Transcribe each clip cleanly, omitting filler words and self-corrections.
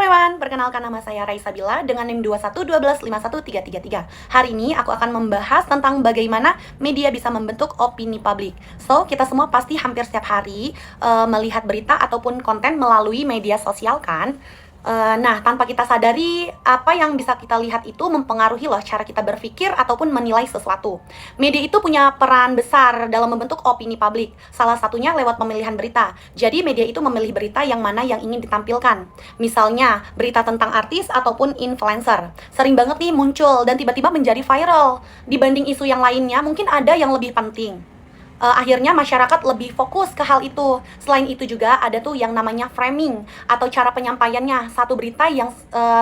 everyone, perkenalkan nama saya Raisa Bila dengan NIM 2112151333. Hari ini aku akan membahas tentang bagaimana media bisa membentuk opini publik. So, kita semua pasti hampir setiap hari melihat berita ataupun konten melalui media sosial kan? Nah, tanpa kita sadari, apa yang bisa kita lihat itu mempengaruhi loh cara kita berpikir ataupun menilai sesuatu. Media itu punya peran besar dalam membentuk opini publik. Salah satunya lewat pemilihan berita. Jadi media itu memilih berita yang mana yang ingin ditampilkan. Misalnya, berita tentang artis ataupun influencer. Sering banget nih muncul dan tiba-tiba menjadi viral. Dibanding isu yang lainnya, mungkin ada yang lebih penting. Akhirnya masyarakat lebih fokus ke hal itu. Selain itu juga ada tuh yang namanya framing atau cara penyampaiannya. Satu berita yang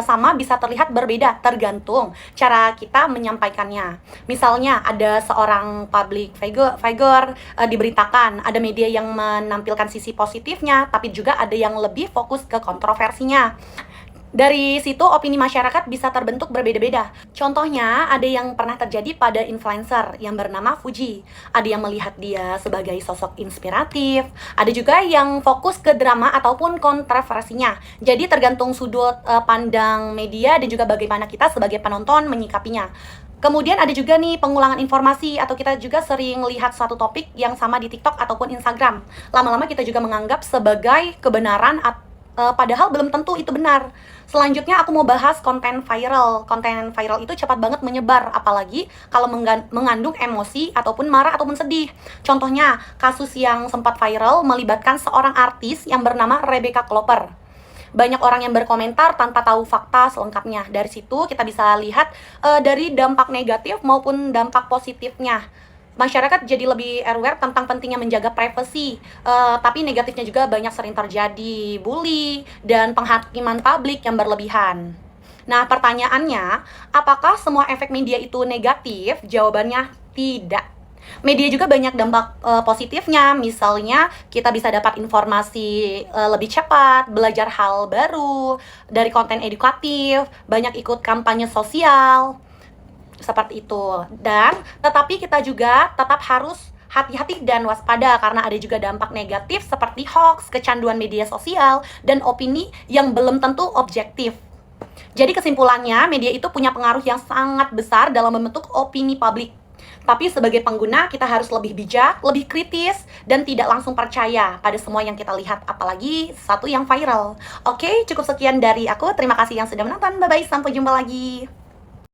sama bisa terlihat berbeda tergantung cara kita menyampaikannya. Misalnya ada seorang public figure diberitakan, ada media yang menampilkan sisi positifnya, tapi juga ada yang lebih fokus ke kontroversinya. Dari situ opini masyarakat bisa terbentuk berbeda-beda. Contohnya, ada yang pernah terjadi pada influencer yang bernama Fuji. Ada yang melihat dia sebagai sosok inspiratif, ada juga yang fokus ke drama ataupun kontroversinya. Jadi tergantung sudut pandang media dan juga bagaimana kita sebagai penonton menyikapinya. Kemudian ada juga nih pengulangan informasi, atau kita juga sering lihat satu topik yang sama di TikTok ataupun Instagram. Lama-lama kita juga menganggap sebagai kebenaran padahal belum tentu itu benar. Selanjutnya aku mau bahas konten viral. Konten viral itu cepat banget menyebar, apalagi kalau mengandung emosi ataupun marah ataupun sedih. Contohnya, kasus yang sempat viral melibatkan seorang artis yang bernama Rebecca Klopper. Banyak orang yang berkomentar tanpa tahu fakta selengkapnya. Dari situ kita bisa lihat dari dampak negatif maupun dampak positifnya. Masyarakat jadi lebih aware tentang pentingnya menjaga privasi, tapi negatifnya juga banyak sering terjadi bully dan penghakiman publik yang berlebihan. Nah, pertanyaannya, apakah semua efek media itu negatif? Jawabannya tidak. Media juga banyak dampak positifnya, misalnya kita bisa dapat informasi lebih cepat, belajar hal baru, dari konten edukatif, banyak ikut kampanye sosial, seperti itu. Dan tetapi kita juga tetap harus hati-hati dan waspada karena ada juga dampak negatif seperti hoax, kecanduan media sosial, dan opini yang belum tentu objektif. Jadi kesimpulannya, media itu punya pengaruh yang sangat besar dalam membentuk opini publik. Tapi sebagai pengguna, kita harus lebih bijak, lebih kritis, dan tidak langsung percaya pada semua yang kita lihat, apalagi satu yang viral. Oke, cukup sekian dari aku. Terima kasih yang sudah menonton. Bye-bye, sampai jumpa lagi.